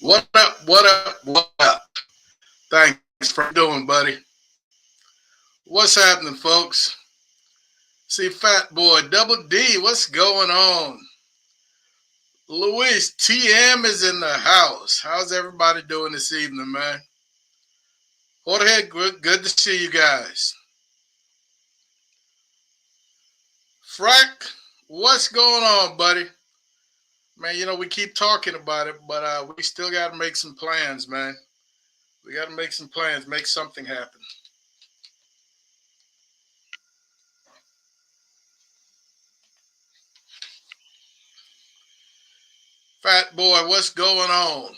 What up? What up? What up? Thanks for doing, buddy. What's happening, folks? See, Fat Boy, Double D, what's going on? Luis TM is in the house. How's everybody doing this evening, man? Jorge, good to see you guys. Frank, what's going on, buddy? Man, we keep talking about it, but we still got to make some plans, man. We got to make some plans, make something happen. Fat Boy, what's going on?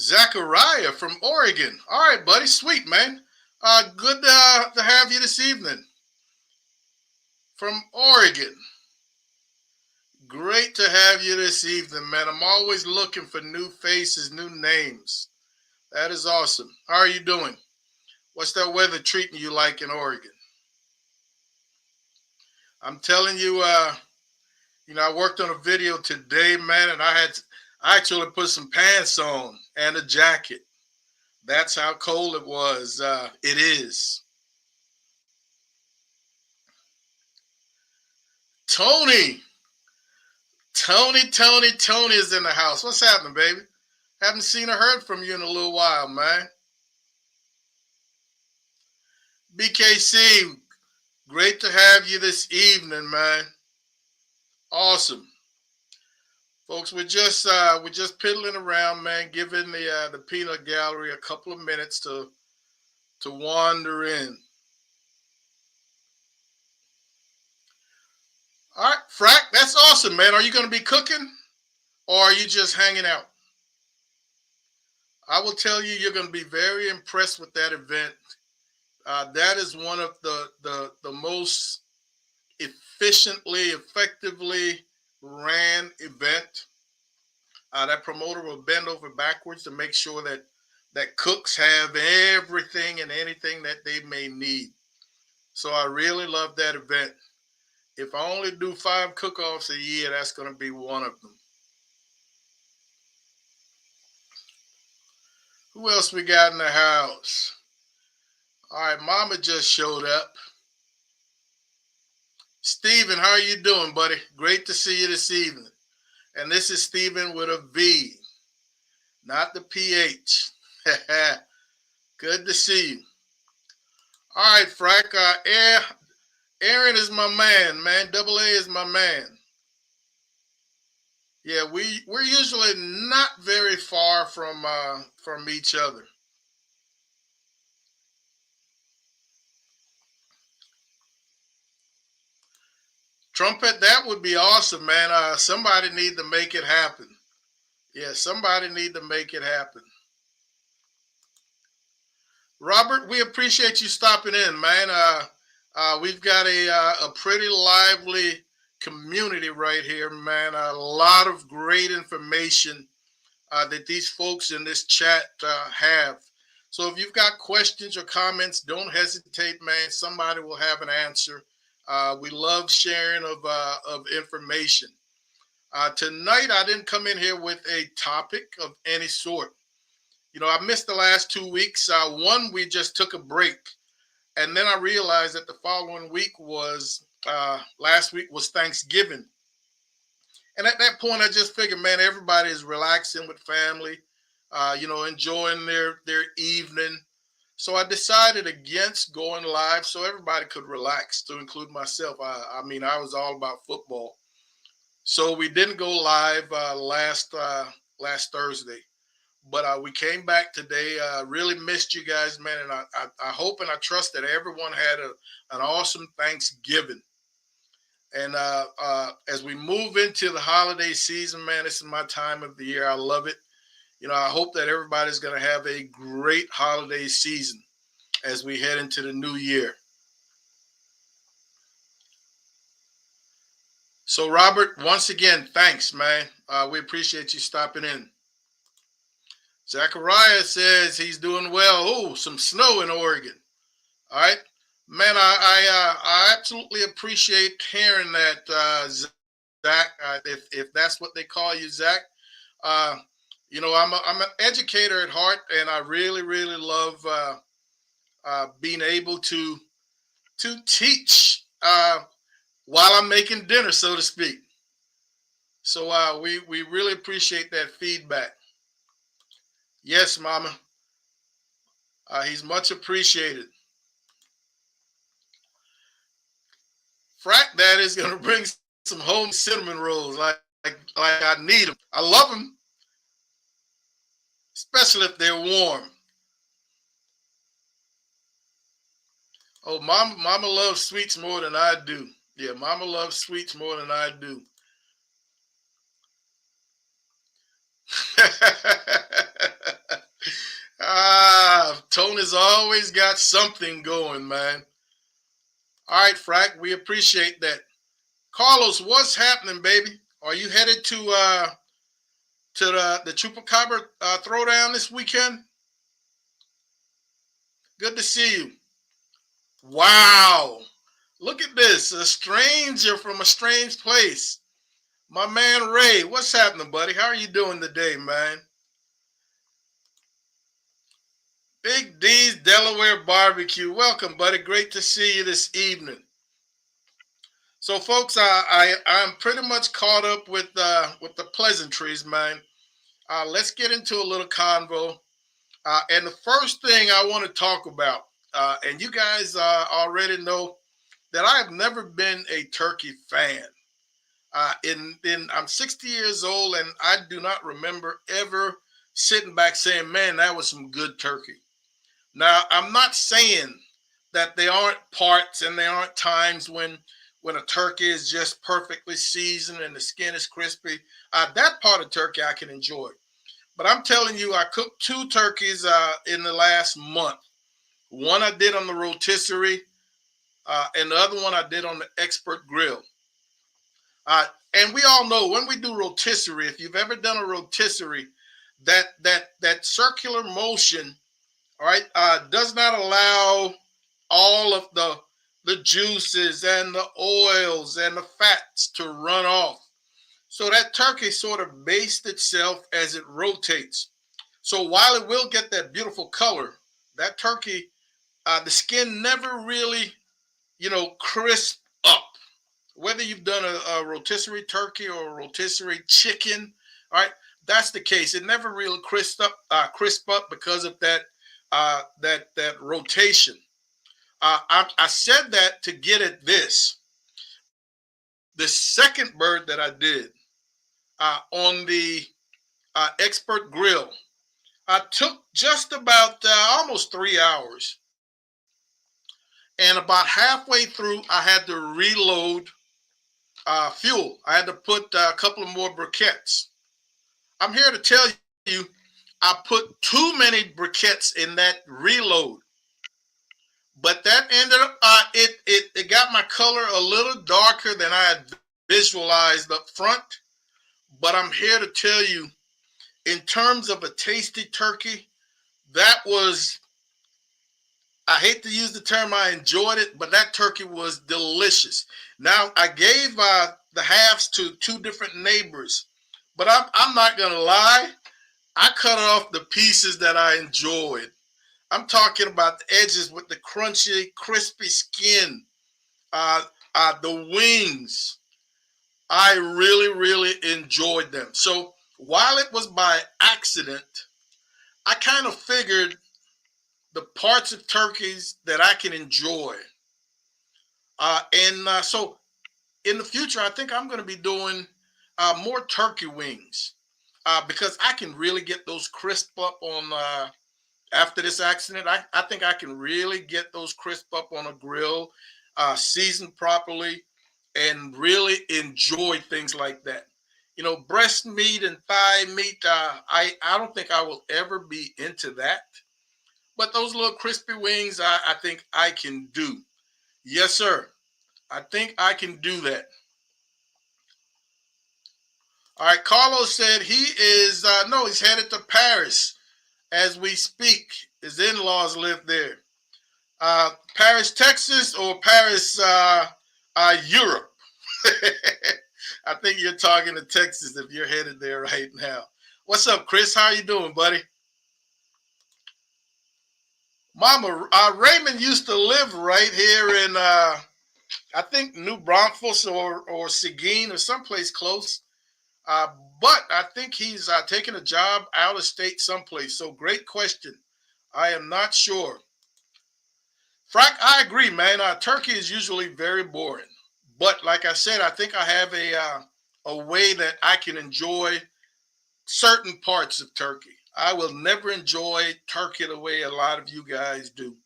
Zachariah from Oregon. All right, buddy. Sweet, man. Good to have you this evening from Oregon. Great to have you this evening, man. I'm always looking for new faces, new names. That is awesome. How are you doing? What's that weather treating you like in Oregon? I'm telling you, I worked on a video today, man, and I actually put some pants on and a jacket. That's how cold it was. It is. Tony, Tony is in the house. What's happening, baby? Haven't seen or heard from you in a little while, man. BKC, great to have you this evening, man. Awesome. Folks, we're just piddling around, man, giving the peanut gallery a couple of minutes to wander in. All right, Frack, that's awesome, man. Are you going to be cooking or are you just hanging out? I will tell you, you're going to be very impressed with that event. That is one of the most effectively ran event. That promoter will bend over backwards to make sure that cooks have everything and anything that they may need. So I really love that event. If I only do 5 cook-offs a year, that's going to be one of them. Who else we got in the house? All right, Mama just showed up. Steven, how are you doing, buddy? Great to see you this evening. And this is Steven with a V, not the PH. Good to see you. All right, Frank. Aaron is my man. Double A is my man. Yeah, we're usually not very far from each other. Trumpet, that would be awesome, man. Somebody need to make it happen. Yeah, somebody need to make it happen. Robert, we appreciate you stopping in, man. We've got a pretty lively community right here, man. A lot of great information that these folks in this chat have. So if you've got questions or comments, don't hesitate, man. Somebody will have an answer. We love sharing of information. Tonight, I didn't come in here with a topic of any sort. I missed the last 2 weeks. One, we just took a break. And then I realized that the following week last week was Thanksgiving. And at that point, I just figured, man, everybody is relaxing with family, enjoying their evening. So I decided against going live so everybody could relax, to include myself. I was all about football. So we didn't go live last Thursday. But we came back today. Really missed you guys, man. And I hope and I trust that everyone had an awesome Thanksgiving. And as we move into the holiday season, man, this is my time of the year. I love it. I hope that everybody's going to have a great holiday season as we head into the new year. So, Robert, once again, thanks, man. We appreciate you stopping in. Zachariah says he's doing well. Oh, some snow in Oregon. All right. Man, I absolutely appreciate hearing that, Zach, if that's what they call you, Zach. Uh, I'm an educator at heart, and I really, really love being able to teach while I'm making dinner, so to speak. So we really appreciate that feedback. Yes, Mama. He's much appreciated. Frack Dad is going to bring some home cinnamon rolls like I need them. I love them, especially if they're warm. Oh, Mama loves sweets more than I do. Yeah, Mama loves sweets more than I do. Tony's always got something going, man. All right, Frack, we appreciate that. Carlos, what's happening, baby? Are you headed to the Chupacabra throwdown this weekend? Good to see you. Wow. Look at this. A stranger from a strange place. My man Ray, what's happening, buddy? How are you doing today, man? Big D's Delaware Barbecue. Welcome, buddy. Great to see you this evening. So, folks, I'm pretty much caught up with the pleasantries, man. Let's get into a little convo. And the first thing I want to talk about, and you guys already know that I have never been a turkey fan. I'm 60 years old, and I do not remember ever sitting back saying, "Man, that was some good turkey." Now, I'm not saying that there aren't parts and there aren't times when a turkey is just perfectly seasoned and the skin is crispy. That part of turkey I can enjoy. But I'm telling you, I cooked two turkeys in the last month. One I did on the rotisserie, and the other one I did on the expert grill. And we all know when we do rotisserie, if you've ever done a rotisserie, that circular motion, all right, does not allow all of the juices and the oils and the fats to run off. So that turkey sort of bastes itself as it rotates. So while it will get that beautiful color, that turkey, the skin never really, crisp up. Whether you've done a rotisserie turkey or a rotisserie chicken, all right, that's the case. It never really crisp up because of that rotation. I said that to get at this. The second bird that I did on the expert grill, I took just about almost 3 hours. And about halfway through, I had to reload fuel. I had to put a couple of more briquettes. I'm here to tell you, I put too many briquettes in that reload. But that ended up, it got my color a little darker than I had visualized up front. But I'm here to tell you, in terms of a tasty turkey, that was, I hate to use the term I enjoyed it, but that turkey was delicious. Now, I gave the halves to two different neighbors, but I'm not going to lie. I cut off the pieces that I enjoyed. I'm talking about the edges with the crunchy, crispy skin, the wings. I really, really enjoyed them. So while it was by accident, I kind of figured the parts of turkeys that I can enjoy. So in the future, I think I'm going to be doing more turkey wings because I can really get those crisp up on after this accident. I think I can really get those crisp up on a grill, seasoned properly, and really enjoy things like that. Breast meat and thigh meat, I don't think I will ever be into that. But those little crispy wings, I think I can do. Yes, sir. I think I can do that. All right. Carlos said he is, no, he's headed to Paris as we speak. His in-laws live there. Paris, Texas, or Paris, Europe. I think you're talking to Texas if you're headed there right now. What's up, Chris? How you doing, buddy? Mama, Raymond used to live right here in, I think, New Braunfels or Seguin or someplace close. Uh, but I think he's taking a job out of state someplace. So great question. I am not sure. Frank, I agree, man. Turkey is usually very boring. But like I said, I think I have a way that I can enjoy certain parts of turkey. I will never enjoy turkey the way a lot of you guys do.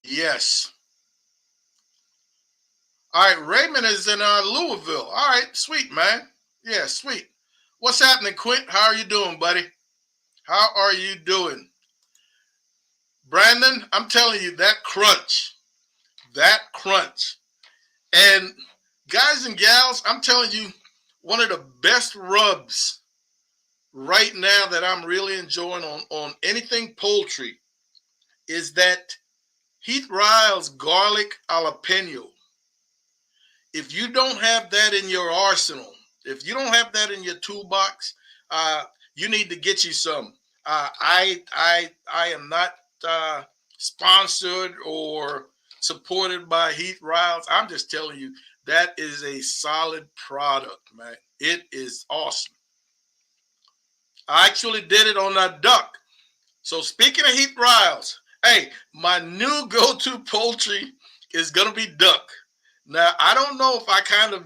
Yes. All right, Raymond is in Louisville. All right, sweet, man. Yeah, sweet. What's happening, Quint? How are you doing, buddy? How are you doing? Brandon, I'm telling you, that crunch. And guys and gals, I'm telling you, one of the best rubs right now that I'm really enjoying on anything poultry is that Heath Riles garlic jalapeno. If you don't have that in your arsenal, if you don't have that in your toolbox, you need to get you some. I am not sponsored or supported by Heath Riles. I'm just telling you that is a solid product, man. It is awesome. I actually did it on a duck. So speaking of Heath Riles, hey, my new go-to poultry is gonna be duck. Now I don't know if I kind of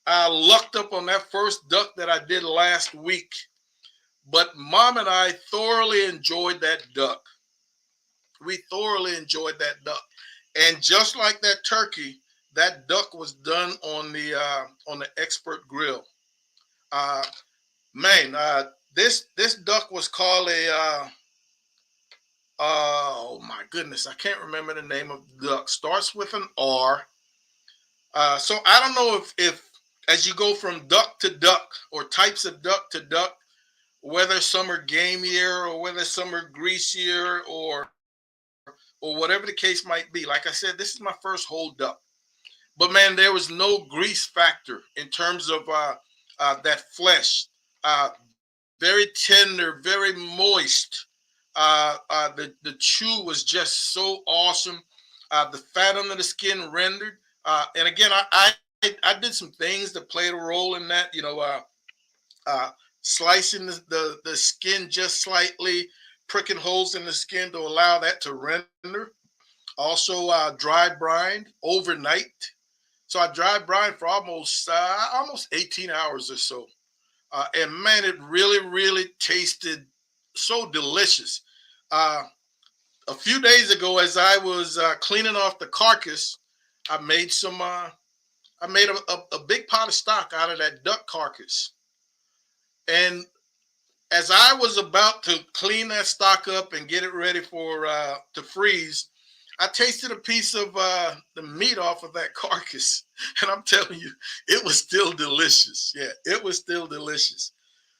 lucked up on that first duck that I did last week, but Mom and I thoroughly enjoyed that duck. We thoroughly enjoyed that duck, and just like that turkey, that duck was done on the expert grill. Uh, man, this duck was called a oh my goodness, I can't remember the name of the duck. Starts with an R. So I don't know if as you go from duck to duck or types of duck to duck, whether some are gamier or whether some are greasier or whatever the case might be. Like I said, this is my first whole duck, but man, there was no grease factor in terms of that flesh. Uh, very tender, very moist. The chew was just so awesome. The fat under the skin rendered. And again, I did some things that played a role in that. Uh, slicing the skin just slightly, pricking holes in the skin to allow that to render. Also, dry brine overnight. So I dry brine for almost 18 hours or so. And man, it really, really tasted so delicious. Uh, a few days ago, as I was cleaning off the carcass, I made I made a big pot of stock out of that duck carcass. And as I was about to clean that stock up and get it ready for to freeze, I tasted a piece of the meat off of that carcass, and I'm telling you, it was still delicious. Yeah, it was still delicious.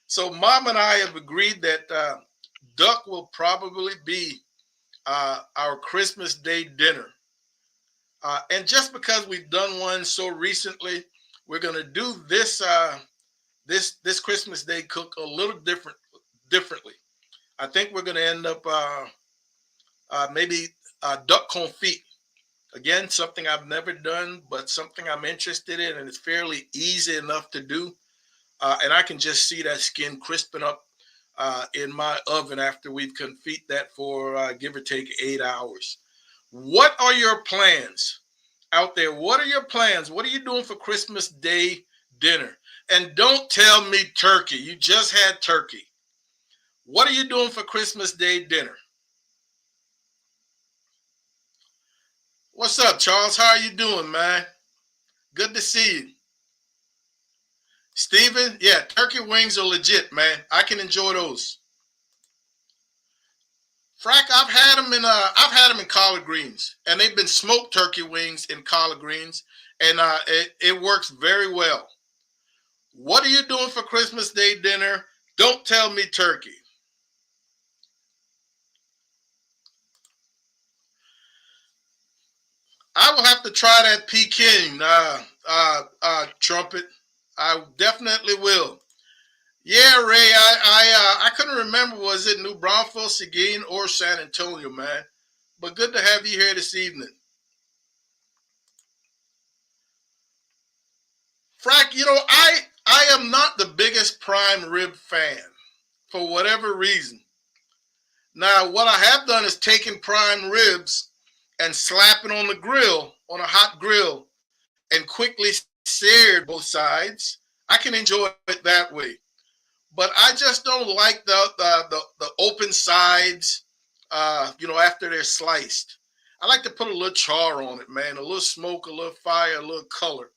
So, Mom and I have agreed that duck will probably be our Christmas Day dinner. And just because we've done one so recently, we're going to do this Christmas Day cook a little differently. I think we're going to end up maybe duck confit. Again, something I've never done, but something I'm interested in, and it's fairly easy enough to do. And I can just see that skin crisping up in my oven after we've confit that for give or take 8 hours. What are your plans out there? What are your plans? What are you doing for Christmas Day dinner? And don't tell me turkey. You just had turkey. What are you doing for Christmas Day dinner? What's up, Charles? How are you doing, man? Good to see you. Steven, yeah, turkey wings are legit, man. I can enjoy those. Frank, I've had them in collard greens, and they've been smoked turkey wings in collard greens, and it works very well. What are you doing for Christmas Day dinner? Don't tell me turkey. I will have to try that Peking trumpet. I definitely will. Yeah, Ray. I couldn't remember, was it New Braunfels, Seguin, or San Antonio, man? But good to have you here this evening. Frank, I am not the biggest prime rib fan for whatever reason. Now, what I have done is taken prime ribs and slap it on the grill, on a hot grill, and quickly seared both sides. I can enjoy it that way. But I just don't like the open sides, after they're sliced. I like to put a little char on it, man, a little smoke, a little fire, a little color.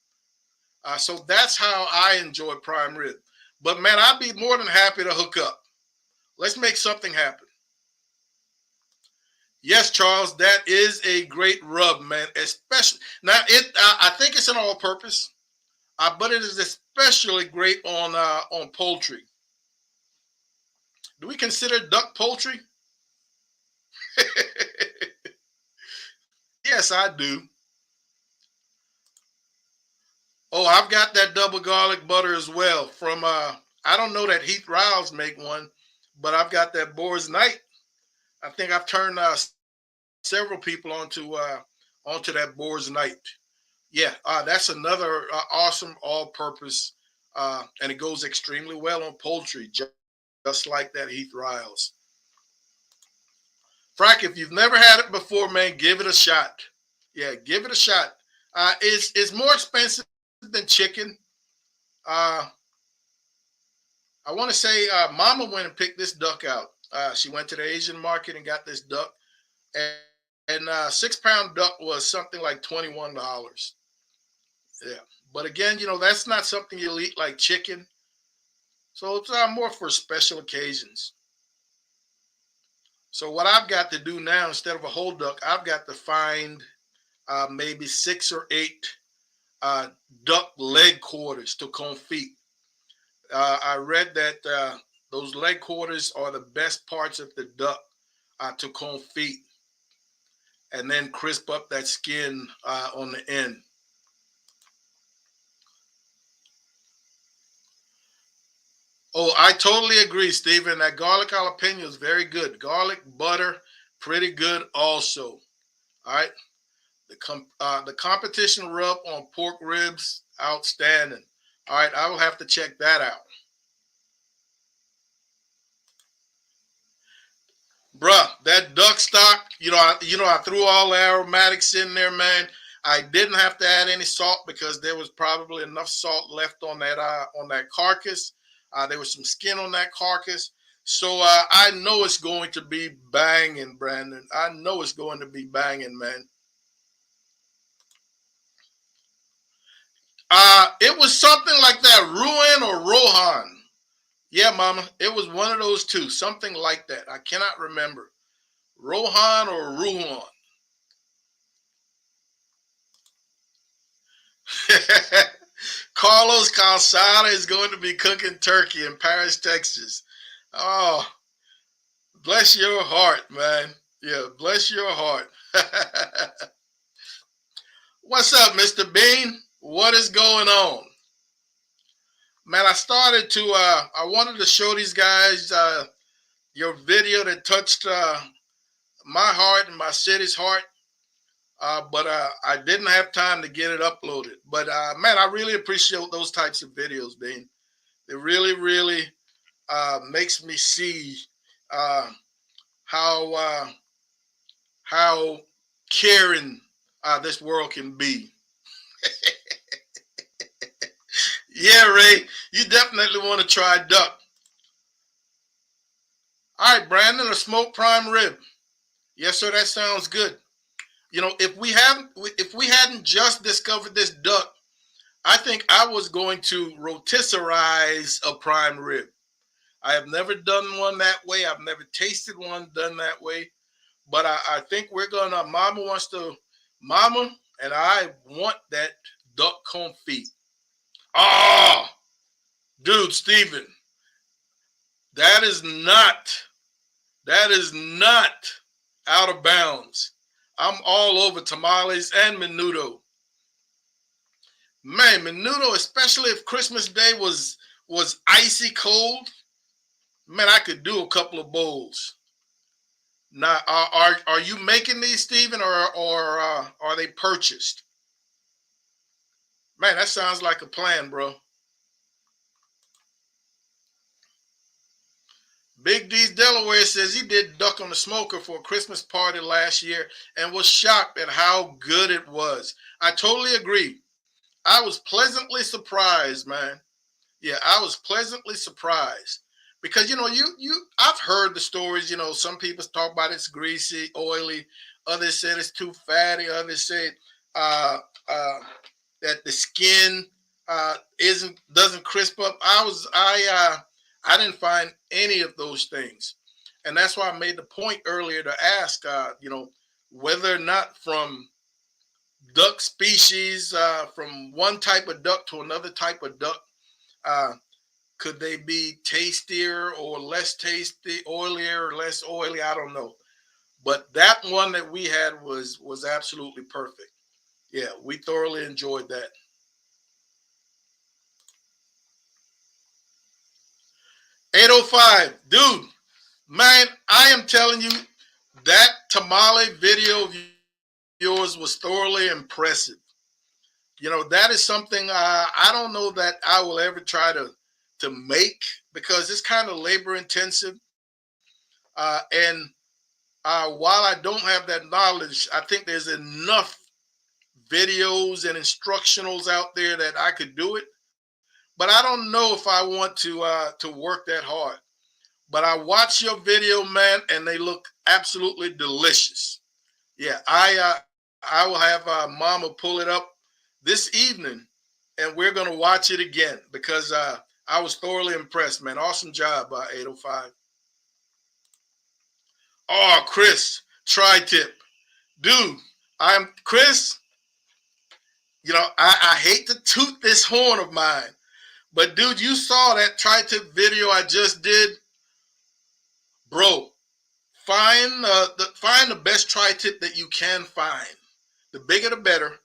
So that's how I enjoy prime rib. But man, I'd be more than happy to hook up. Let's make something happen. Yes, Charles, that is a great rub, man. Especially now, I think it's an all-purpose, but it is especially great on poultry. Do we consider duck poultry? Yes, I do. Oh, I've got that double garlic butter as well from I don't know that Heath Riles make one, but I've got that Boar's Night. I think I've turned several people onto that Boar's Night. Yeah, that's another awesome all-purpose, and it goes extremely well on poultry, just like that Heath Riles. Frank, if you've never had it before, man, give it a shot. Yeah, give it a shot. It's more expensive than chicken. I want to say Mama went and picked this duck out. She went to the Asian market and got this duck, and 6-pound duck was something like $21. Yeah, but again, that's not something you'll eat like chicken, so it's more for special occasions. So what I've got to do now, instead of a whole duck, I've got to find maybe 6 or 8 duck leg quarters to confit. I read that those leg quarters are the best parts of the duck to confit, and then crisp up that skin on the end. Oh, I totally agree, Stephen. That garlic jalapeno is very good. Garlic butter, pretty good also. All right. The competition rub on pork ribs, outstanding. All right, I will have to check that out. Bruh, that duck stock, I threw all the aromatics in there, man. I didn't have to add any salt because there was probably enough salt left on that carcass. There was some skin on that carcass. So I know it's going to be banging, Brandon. I know it's going to be banging, man. It was something like that, Ruin or Rohan. Yeah, Mama, it was one of those two, something like that. I cannot remember, Rohan or Ruhan. Carlos Calzada is going to be cooking turkey in Paris, Texas. Oh, bless your heart, man. Yeah, bless your heart. What's up, Mr. Bean? What is going on? Man, I wanted to show these guys your video that touched my heart and my city's heart, but I didn't have time to get it uploaded. But man, I really appreciate those types of videos, Bean. It really, really makes me see how caring this world can be. Yeah, Ray, you definitely want to try duck. All right, Brandon, a smoked prime rib. Yes, sir. That sounds good. If we hadn't just discovered this duck, I think I was going to rotisserize a prime rib. I have never done one that way. I've never tasted one done that way. But I think Mama and I want that duck confit. Oh, dude, Stephen, that is not out of bounds. I'm all over tamales and menudo. Man, menudo, especially if Christmas Day was icy cold, man, I could do a couple of bowls. Now, are you making these, Stephen, or are they purchased? Man, that sounds like a plan, bro. Big D's Delaware says he did duck on the smoker for a Christmas party last year and was shocked at how good it was. I totally agree. I was pleasantly surprised, man. Yeah, I was pleasantly surprised because I've heard the stories. Some people talk about it's greasy, oily. Others said it's too fatty. Others said uh, uh, that the skin isn't doesn't crisp up. I didn't find any of those things, and that's why I made the point earlier to ask whether or not from duck species, from one type of duck to another type of duck, uh, could they be tastier or less tasty, oilier or less oily? I don't know, but that one that we had was absolutely perfect. Yeah, we thoroughly enjoyed that. 805, dude, man, I am telling you, that tamale video of yours was thoroughly impressive. That is something I don't know that I will ever try to make because it's kind of labor intensive. And while I don't have that knowledge, I think there's enough videos and instructionals out there that I could do it. But I don't know if I want to work that hard. But I watch your video, man, and they look absolutely delicious. Yeah, I will have Mama pull it up this evening, and we're gonna watch it again because I was thoroughly impressed, man. Awesome job, 805. Oh, Chris, tri-tip, dude. I'm Chris. I hate to toot this horn of mine, but dude, you saw that tri-tip video I just did, bro. Find the best tri-tip that you can find. The bigger, the better.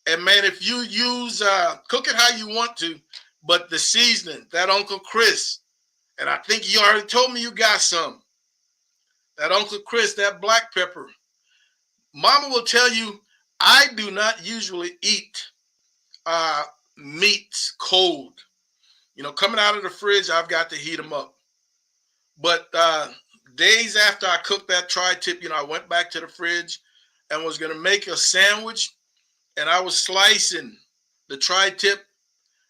And man, if you use cook it how you want to, but the seasoning, that Uncle Chris, and I think you already told me you got some. That Uncle Chris, that black pepper. Mama will tell you, I do not usually eat uh, meats cold. Coming out of the fridge, I've got to heat them up. But days after I cooked that tri-tip, I went back to the fridge and was going to make a sandwich, and I was slicing the tri-tip,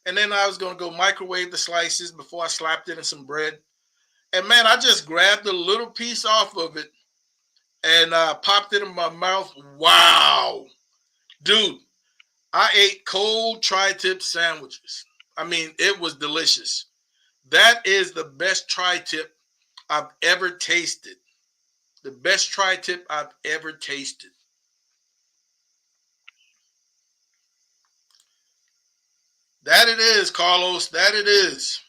and then I was going to go microwave the slices before I slapped it in some bread. And man, I just grabbed a little piece off of it and popped it in my mouth. Wow, dude, I ate cold tri-tip sandwiches. I mean, it was delicious. That is the best tri-tip I've ever tasted. The best tri-tip I've ever tasted. That it is, Carlos. That it is.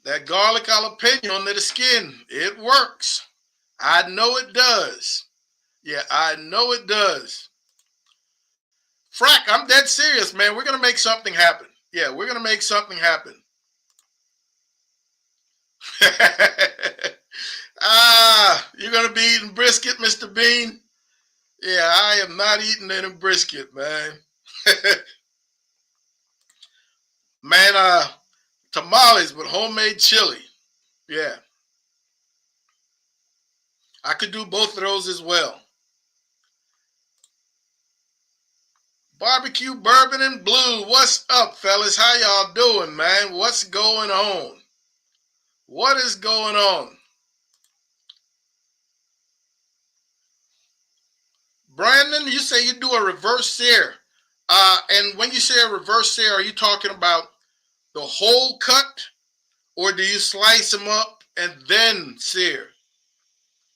That garlic jalapeno under the skin, it works. I know it does. Yeah, I know it does. Frack, I'm dead serious, man. We're gonna make something happen. Yeah, we're gonna make something happen. You're gonna be eating brisket, Mr. Bean? Yeah, I am not eating any brisket, man. Man, tamales with homemade chili. Yeah, I could do both of those as well. Barbecue, bourbon, and blue. What's up, fellas? How y'all doing, man? What's going on? What is going on? Brandon, you say you do a reverse sear. And when you say a reverse sear, are you talking about the whole cut, or do you slice them up and then sear?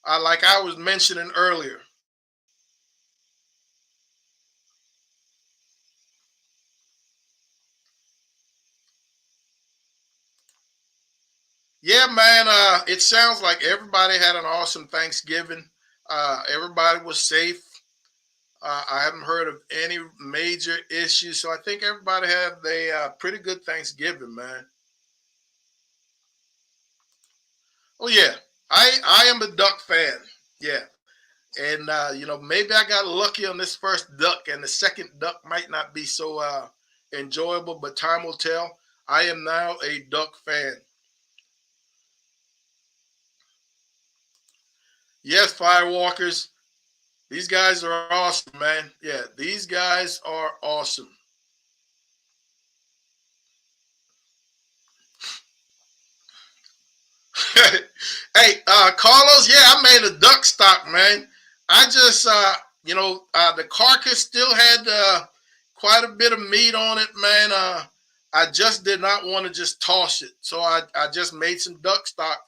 Like I was mentioning earlier. Yeah, man. It sounds like everybody had an awesome Thanksgiving. Everybody was safe. I haven't heard of any major issues, so I think everybody had a pretty good Thanksgiving, man. Oh yeah, I am a Duck fan. Yeah, and maybe I got lucky on this first duck, and the second duck might not be so enjoyable, but time will tell. I am now a Duck fan. Yes, Firewalkers. These guys are awesome, man. Yeah, these guys are awesome. Hey, Carlos, yeah, I made a duck stock, man. I just, the carcass still had quite a bit of meat on it, man. I just did not want to just toss it. So I just made some duck stock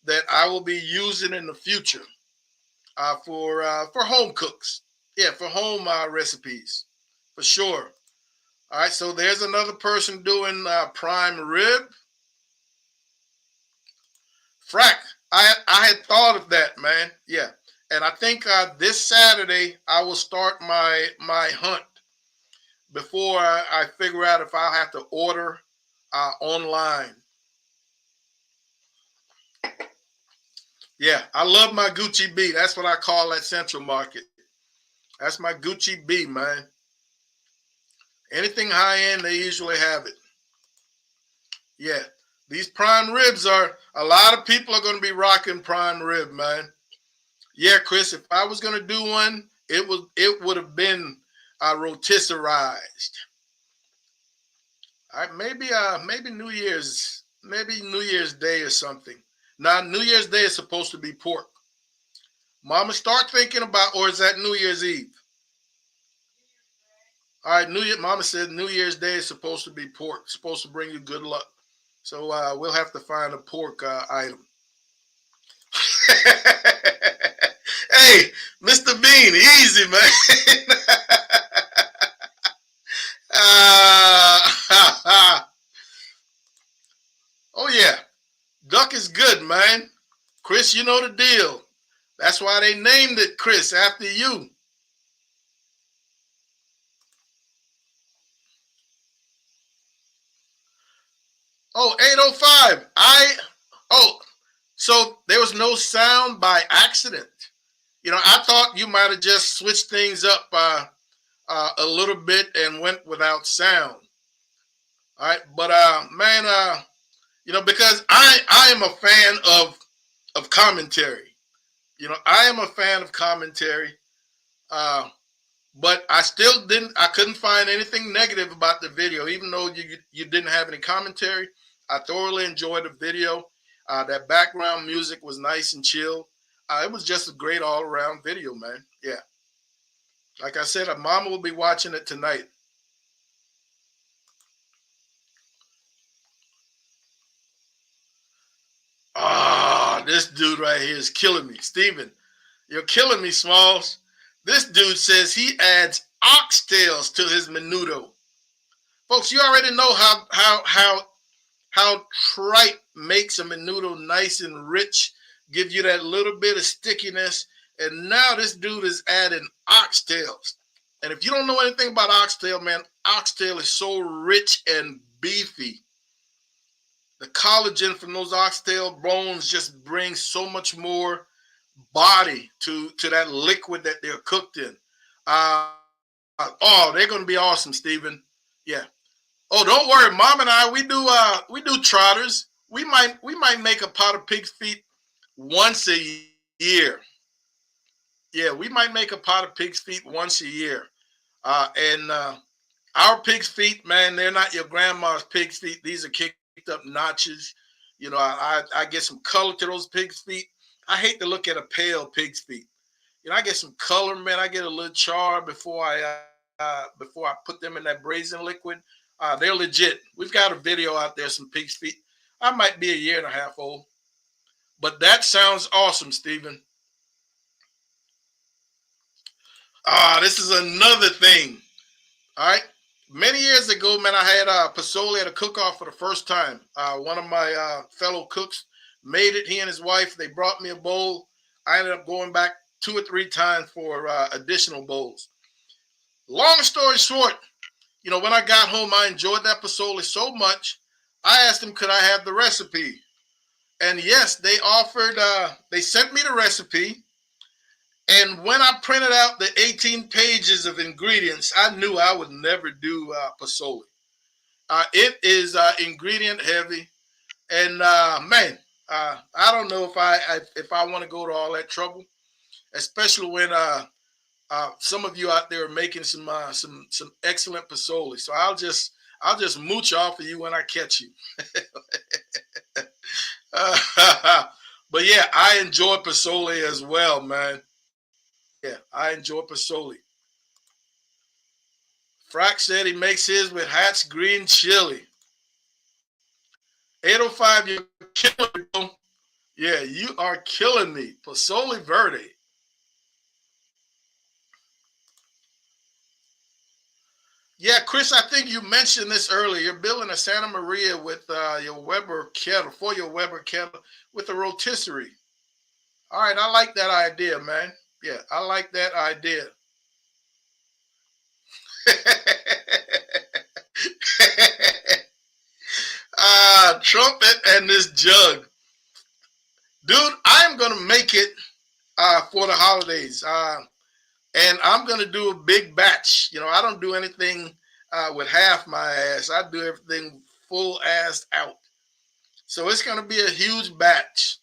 that I will be using in the future for home cooks. Yeah, for home recipes, for sure. All right, so there's another person doing prime rib. Frack, I had thought of that, man. Yeah, and I think this Saturday I will start my hunt before I figure out if I'll have to order online. Yeah, I love my Gucci B. That's what I call that Central Market. That's my Gucci B, man. Anything high end, they usually have it. Yeah, these prime ribs are a lot of people are going to be rocking prime rib, man. Yeah, Chris, if I was gonna do one, it would have been rotisserized. Maybe New Year's Day or something. Now New Year's Day is supposed to be pork. Mama, start thinking about, or is that New Year's Eve? All right, New Year. Mama said New Year's Day is supposed to be pork. It's supposed to bring you good luck. So we'll have to find a pork item. Hey, Mr. Bean, easy man. Uh, oh yeah, duck is good, man. Chris, you know the deal. That's why they named it Chris after you. Oh, 805. So there was no sound by accident. I thought you might have just switched things up a little bit and went without sound. All right, but man, because I am a fan of commentary. I am a fan of commentary. Uh, but I couldn't find anything negative about the video, even though you didn't have any commentary. I thoroughly enjoyed the video. That background music was nice and chill. It was just a great all around video, man. Yeah. Like I said, mama will be watching it tonight. This dude right here is killing me. Steven, you're killing me, Smalls. This dude says he adds oxtails to his menudo. Folks, you already know how tripe makes a menudo nice and rich, give you that little bit of stickiness. And now this dude is adding oxtails. And if you don't know anything about oxtail, man, oxtail is so rich and beefy. The collagen from those oxtail bones just brings so much more body to that liquid that they're cooked in. Uh, they're going to be awesome, Stephen. Yeah. Oh, don't worry, Mom and I we do trotters. We might make a pot of pig's feet once a year. Yeah, we might make a pot of pig's feet once a year. And our pig's feet, man, they're not your grandma's pig's feet. These are kicked up notches. I get some color to those pig's feet. I hate to look at a pale pig's feet. I get some color, man. I get a little char before I put them in that braising liquid. They're legit. We've got a video out there, some pig's feet. I might be a year and a half old, but that sounds awesome, Stephen. This is another thing. All right. Many years ago, man, I had Pasoli at a cook-off for the first time. One of my fellow cooks made it. He and his wife, they brought me a bowl. I ended up going back 2 or 3 times for additional bowls. Long story short, when I got home, I enjoyed that pozole so much. I asked them, could I have the recipe? And yes, they offered, they sent me the recipe. And when I printed out the 18 pages of ingredients, I knew I would never do pozole. It is ingredient heavy. And man, I don't know if I want to go to all that trouble, especially when some of you out there are making some excellent pozole. So I'll just mooch off of you when I catch you. But yeah, I enjoy pozole as well, man. Yeah, I enjoy pozole. Frack said he makes his with Hatch green chili. 805, you're killing me, bro. Yeah, you are killing me. Pozole Verde. Yeah, Chris, I think you mentioned this earlier. You're building a Santa Maria with your Weber kettle, for your Weber kettle, with a rotisserie. All right, I like that idea, man. Yeah, I like that idea. Trumpet and this jug. Dude, I'm going to make it for the holidays. And I'm going to do a big batch. I don't do anything with half my ass. I do everything full ass out. So it's going to be a huge batch.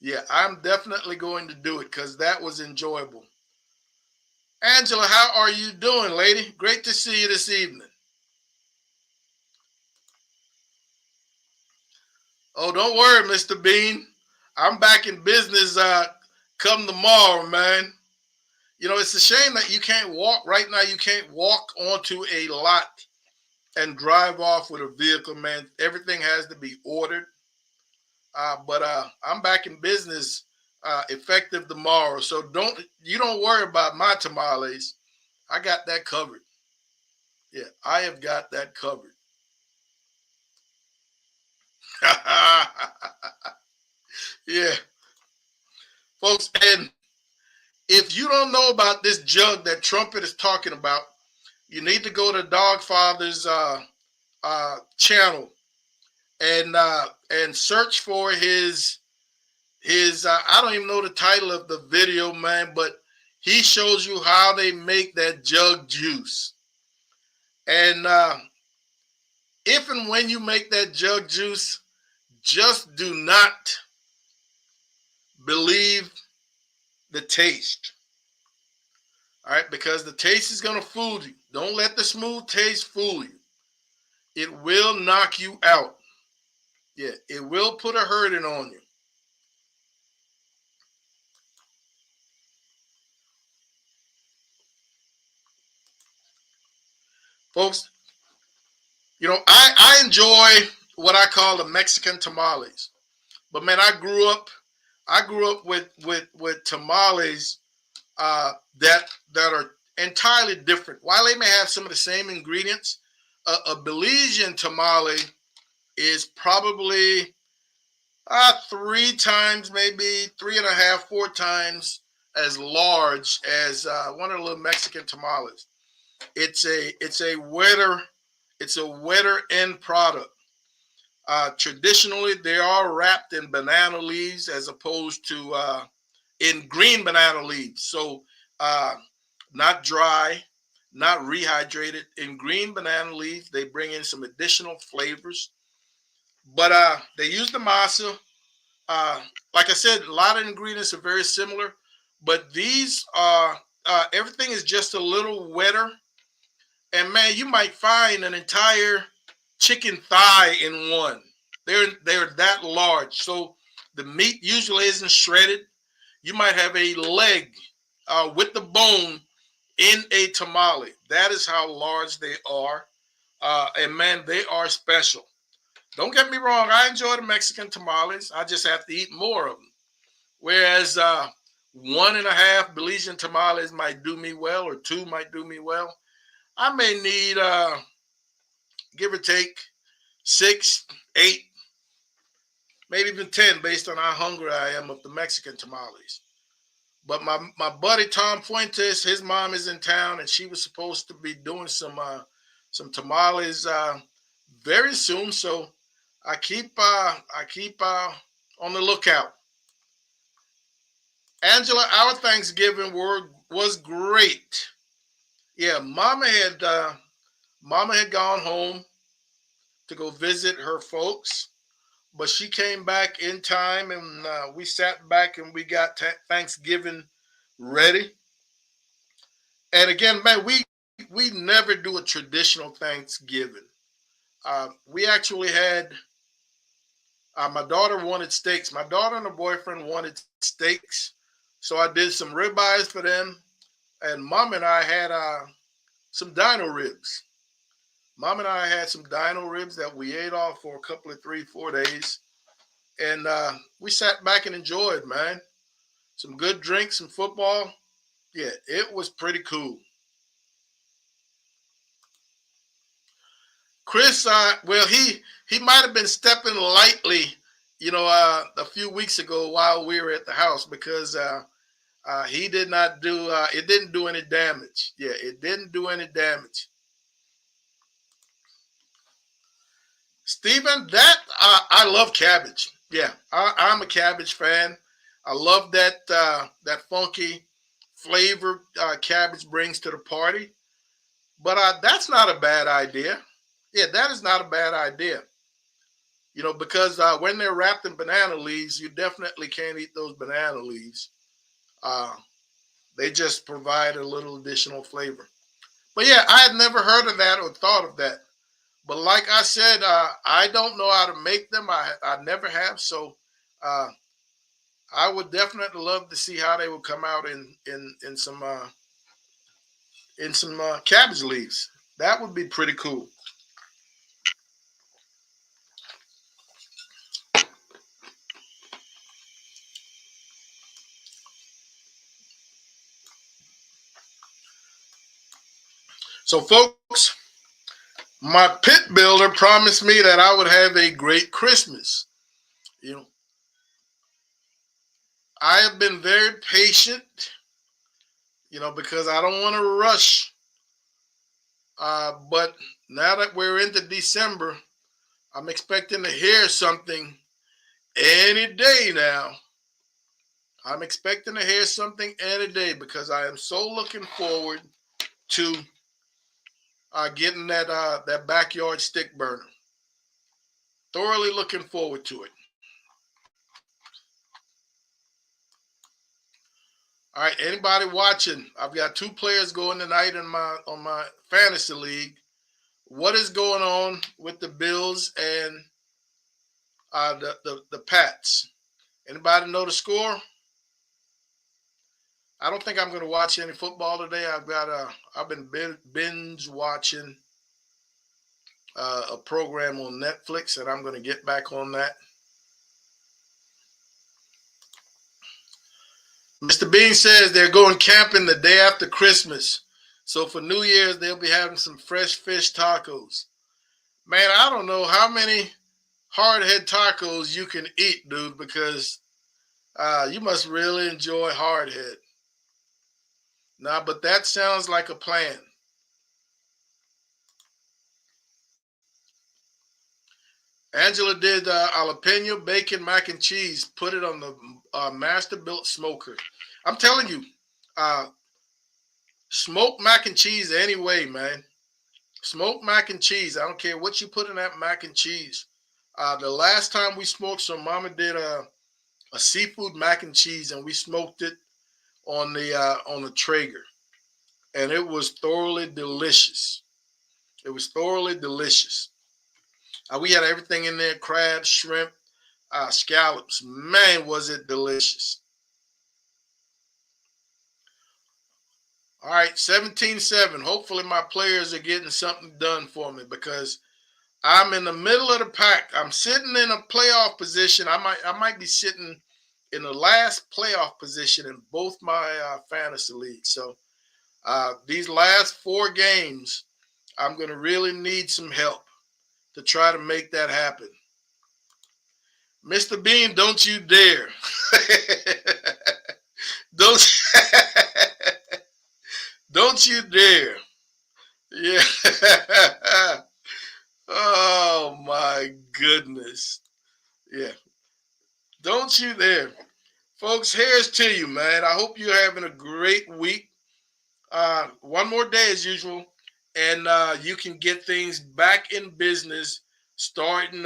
Yeah, I'm definitely going to do it because that was enjoyable. Angela, how are you doing, lady? Great to see you this evening. Oh, don't worry, Mr. Bean. I'm back in business come tomorrow, man. It's a shame that you can't walk right now. You can't walk onto a lot and drive off with a vehicle, man. Everything has to be ordered. But I'm back in business effective tomorrow. So you don't worry about my tamales. I got that covered. Yeah, I have got that covered. Yeah, folks. And if you don't know about this jug that Trumpet is talking about, you need to go to Dogfather's channel and search for his I don't even know the title of the video, man, but he shows you how they make that jug juice. And if and when you make that jug juice, just do not believe the taste. All right, because the taste is going to fool you. Don't let the smooth taste fool you. It will knock you out. Yeah, it will put a hurting on you. Folks, I enjoy what I call the Mexican tamales. But man, I grew up with tamales that are entirely different. While they may have some of the same ingredients, a Belizean tamale is probably 3 times, maybe 3.5, 4 times as large as one of the little Mexican tamales. It's a wetter end product. Traditionally, they are wrapped in banana leaves as opposed to in green banana leaves. So not dry, not rehydrated. In green banana leaves, they bring in some additional flavors. But they use the masa. Like I said, a lot of ingredients are very similar, but these are everything is just a little wetter. And man, you might find an entire chicken thigh in one. They're that large. So the meat usually isn't shredded. You might have a leg with the bone in a tamale. That is how large they are. And man, they are special. Don't get me wrong. I enjoy the Mexican tamales. I just have to eat more of them. Whereas 1.5 Belizean tamales might do me well, or 2 might do me well. I may need, give or take, 6, 8 maybe even 10 based on how hungry I am of the Mexican tamales. But my buddy Tom Fuentes, his mom is in town, and she was supposed to be doing some tamales very soon. So I keep on the lookout. Angela, our Thanksgiving was great. Yeah, Mama had gone home to go visit her folks, but she came back in time, and we sat back and we got Thanksgiving ready. And again, man, we never do a traditional Thanksgiving. We actually had my daughter wanted steaks. My daughter and her boyfriend wanted steaks, so I did some ribeyes for them. And Mom and I had some dino ribs. Mom and I had some dino ribs that we ate off for a couple of 3, 4 days, and we sat back and enjoyed, man. Some good drinks, some football. Yeah, it was pretty cool. Chris, well, he might have been stepping lightly, a few weeks ago while we were at the house because he did not do. It didn't do any damage. Yeah, it didn't do any damage. Stephen, that I love cabbage. Yeah, I'm a cabbage fan. I love that funky flavor cabbage brings to the party. But that's not a bad idea. Yeah, that is not a bad idea. Because when they're wrapped in banana leaves, you definitely can't eat those banana leaves. Uh, they just provide a little additional flavor. But yeah, I had never heard of that or thought of that. But like I said, I don't know how to make them. I never have. So uh, I would definitely love to see how they would come out in some cabbage leaves. That would be pretty cool. So, folks, my pit builder promised me that I would have a great Christmas. You know, I have been very patient, because I don't want to rush. But now that we're into December, I'm expecting to hear something any day now. I'm expecting to hear something any day because I am so looking forward to getting that backyard stick burner. Thoroughly looking forward to it. All right, anybody watching? I've got 2 players going tonight on my fantasy league. What is going on with the Bills and the Pats? Anybody know the score? I don't think I'm going to watch any football today. I've been binge watching a program on Netflix, and I'm going to get back on that. Mr. Bean says they're going camping the day after Christmas. So for New Year's, they'll be having some fresh fish tacos. Man, I don't know how many hardhead tacos you can eat, dude, because you must really enjoy hardhead. Nah, but that sounds like a plan. Angela did jalapeno bacon mac and cheese. Put it on the master built smoker. I'm telling you, uh, smoked mac and cheese anyway, man. Smoked mac and cheese. I don't care what you put in that mac and cheese. The last time we smoked some, Mama did a seafood mac and cheese, and we smoked it on the Traeger, and it was thoroughly delicious. It was thoroughly delicious. We had everything in there: crab, shrimp, scallops. Man, was it delicious! All right, 17-7. Hopefully, my players are getting something done for me because I'm in the middle of the pack. I'm sitting in a playoff position. I might be sitting in the last playoff position in both my fantasy leagues. So these last 4 games, I'm going to really need some help to try to make that happen. Mr. Bean, don't you dare. don't, don't you dare. Yeah. Oh my goodness. Yeah. Don't you dare. Folks, here's to you, man. I hope you're having a great week. One more day as usual, and you can get things back in business starting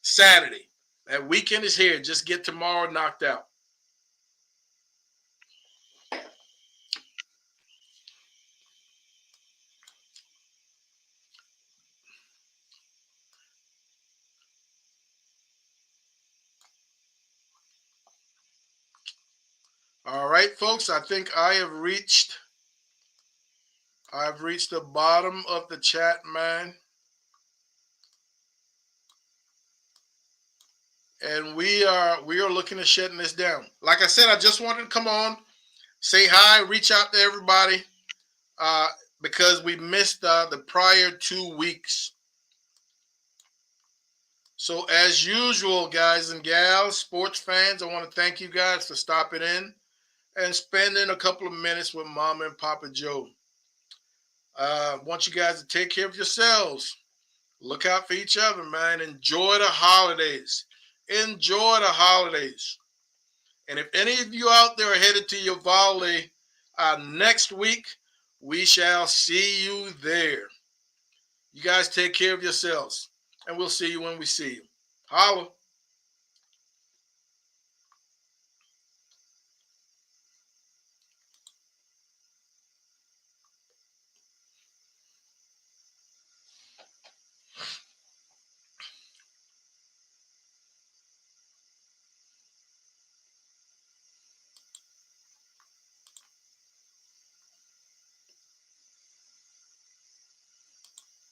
Saturday. That weekend is here. Just get tomorrow knocked out. All right, folks. I think I've reached the bottom of the chat, man. And we are looking at shutting this down. Like I said, I just wanted to come on, say hi, reach out to everybody, uh, because we missed the prior 2 weeks. So as usual, guys and gals, sports fans, I want to thank you guys for stopping in and spending a couple of minutes with Mama and Papa Joe. I want you guys to take care of yourselves. Look out for each other, man. Enjoy the holidays. Enjoy the holidays. And if any of you out there are headed to Uvalde next week, we shall see you there. You guys take care of yourselves, and we'll see you when we see you. Holla.